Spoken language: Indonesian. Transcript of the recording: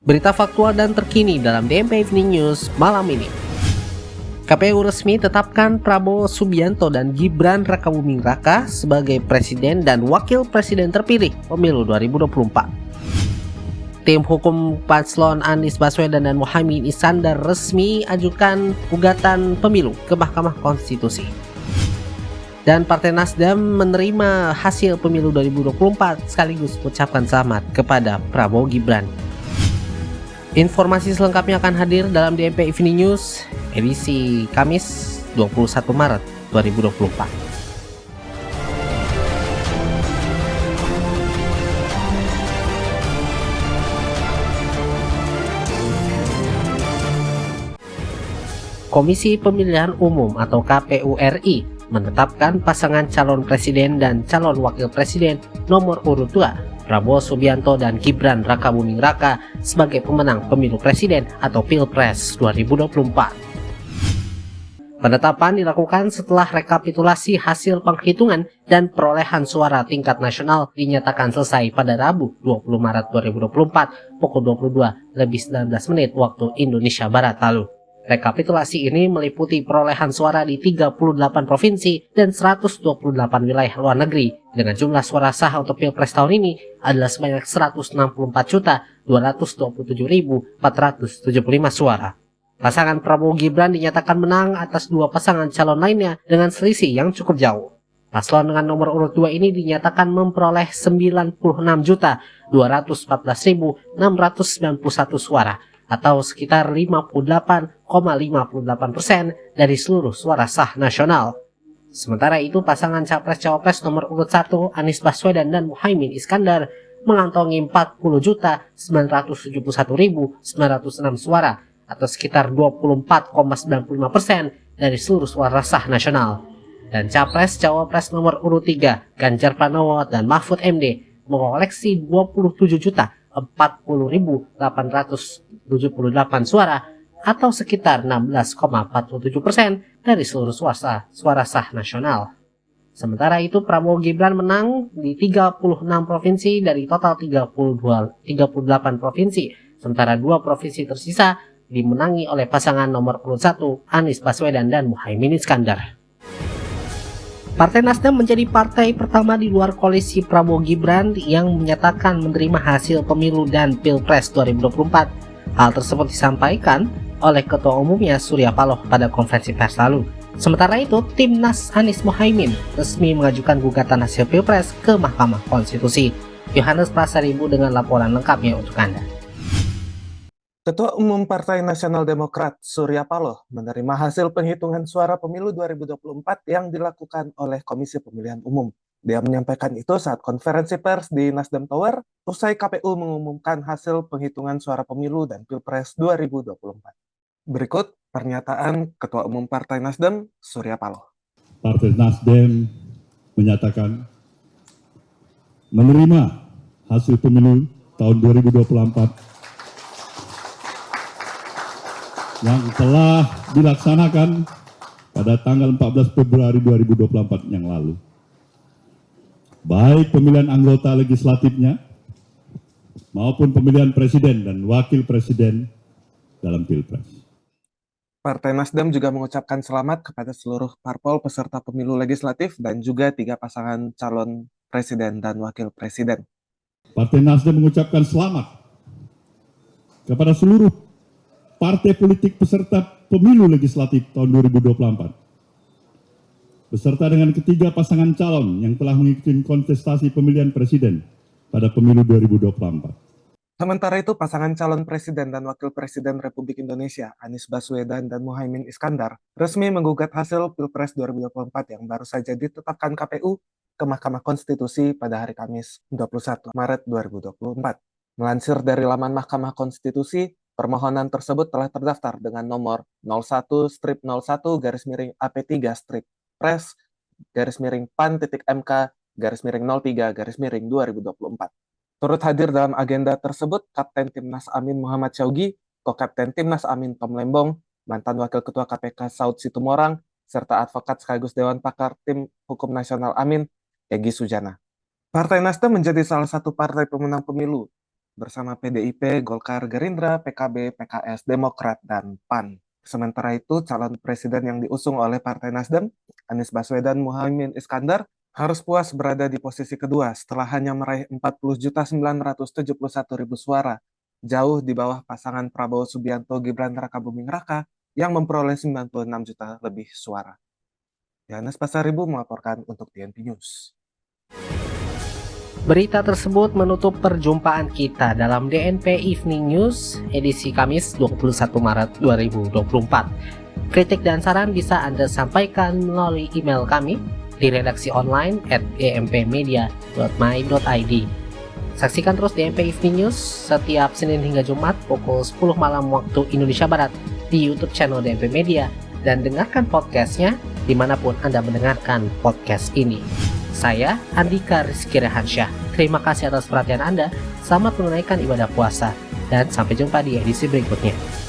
Berita faktual dan terkini dalam DMP Evening News malam ini. KPU resmi tetapkan Prabowo Subianto dan Gibran Rakabuming Raka sebagai presiden dan wakil presiden terpilih pemilu 2024. Tim hukum paslon Anies Baswedan dan Muhaimin Iskandar resmi ajukan gugatan pemilu ke Mahkamah Konstitusi. Dan Partai Nasdem menerima hasil pemilu 2024 sekaligus mengucapkan selamat kepada Prabowo Gibran. Informasi selengkapnya akan hadir dalam DMP Evening News edisi Kamis 21 Maret 2024. Komisi Pemilihan Umum atau KPU RI menetapkan pasangan calon presiden dan calon wakil presiden nomor urut 2 Prabowo Subianto dan Gibran Rakabuming Raka sebagai pemenang pemilu presiden atau Pilpres 2024. Penetapan dilakukan setelah rekapitulasi hasil penghitungan dan perolehan suara tingkat nasional dinyatakan selesai pada Rabu 20 Maret 2024 pukul 22:19 waktu Indonesia Barat lalu. Rekapitulasi ini meliputi perolehan suara di 38 provinsi dan 128 wilayah luar negeri dengan jumlah suara sah untuk Pilpres tahun ini adalah sebanyak 164.227.475 suara. Pasangan Prabowo Gibran dinyatakan menang atas dua pasangan calon lainnya dengan selisih yang cukup jauh. Paslon dengan nomor urut 2 ini dinyatakan memperoleh 96.214.691 suara atau sekitar 58,58% dari seluruh suara sah nasional. Sementara itu pasangan Capres-Cawapres nomor urut 1 Anies Baswedan dan Muhaimin Iskandar mengantongi 40.971.906 suara atau sekitar 24,95% dari seluruh suara sah nasional. Dan Capres-Cawapres nomor urut 3 Ganjar Pranowo dan Mahfud MD mengoleksi 27.040.878 suara atau sekitar 16,47% dari seluruh suara sah nasional. Sementara itu Prabowo Gibran menang di 36 provinsi dari total 38 provinsi, sementara 2 provinsi tersisa dimenangi oleh pasangan nomor urut 1 Anies Baswedan dan Muhaimin Iskandar. Partai Nasdem menjadi partai pertama di luar koalisi Prabowo Gibran yang menyatakan menerima hasil pemilu dan Pilpres 2024. Hal tersebut disampaikan oleh Ketua Umumnya Surya Paloh pada konferensi pers lalu. Sementara itu, Timnas Anies Muhaimin resmi mengajukan gugatan hasil Pilpres ke Mahkamah Konstitusi. Yohanes Prasaribu dengan laporan lengkapnya untuk Anda. Ketua Umum Partai Nasional Demokrat Surya Paloh menerima hasil penghitungan suara pemilu 2024 yang dilakukan oleh Komisi Pemilihan Umum. Dia menyampaikan itu saat konferensi pers di Nasdem Tower usai KPU mengumumkan hasil penghitungan suara pemilu dan Pilpres 2024. Berikut pernyataan Ketua Umum Partai Nasdem Surya Paloh. Partai Nasdem menyatakan menerima hasil pemilu tahun 2024 yang telah dilaksanakan pada tanggal 14 Februari 2024 yang lalu. Baik pemilihan anggota legislatifnya maupun pemilihan presiden dan wakil presiden dalam Pilpres. Partai Nasdem juga mengucapkan selamat kepada seluruh parpol peserta pemilu legislatif dan juga 3 pasangan calon presiden dan wakil presiden. Partai Nasdem mengucapkan selamat kepada seluruh partai politik peserta pemilu legislatif tahun 2024, beserta dengan ketiga pasangan calon yang telah mengikuti kontestasi pemilihan presiden pada pemilu 2024. Sementara itu, pasangan calon presiden dan wakil presiden Republik Indonesia, Anies Baswedan dan Muhaimin Iskandar, resmi menggugat hasil Pilpres 2024 yang baru saja ditetapkan KPU ke Mahkamah Konstitusi pada hari Kamis 21 Maret 2024. Melansir dari laman Mahkamah Konstitusi, permohonan tersebut telah terdaftar dengan nomor 01-01-Pres-PAN.MK-03-03-2024. Turut hadir dalam agenda tersebut Kapten Timnas Amin Muhammad Syaugi, Ko-Kapten Timnas Amin Tom Lembong, mantan Wakil Ketua KPK Saud Situmorang, serta advokat sekaligus Dewan Pakar Tim Hukum Nasional Amin, Egy Sujana. Partai Nasdem menjadi salah satu partai pemenang pemilu bersama PDIP, Golkar, Gerindra, PKB, PKS, Demokrat, dan PAN. Sementara itu, calon presiden yang diusung oleh Partai Nasdem, Anies Baswedan Muhaimin Iskandar, harus puas berada di posisi kedua setelah hanya meraih 40.971.000 suara, jauh di bawah pasangan Prabowo Subianto Gibran Rakabuming Raka yang memperoleh 96 juta lebih suara. Yohanes Pasaribu melaporkan untuk TNP News. Berita tersebut menutup perjumpaan kita dalam DNP Evening News edisi Kamis 21 Maret 2024. Kritik dan saran bisa Anda sampaikan melalui email kami di redaksi online @empmedia.my.id. Saksikan terus DNP Evening News setiap Senin hingga Jumat pukul 10 malam waktu Indonesia Barat di YouTube channel DNP Media dan dengarkan podcastnya dimanapun Anda mendengarkan podcast ini. Saya Andika Rizky Rehansyah. Terima kasih atas perhatian Anda. Selamat menunaikan ibadah puasa dan sampai jumpa di edisi berikutnya.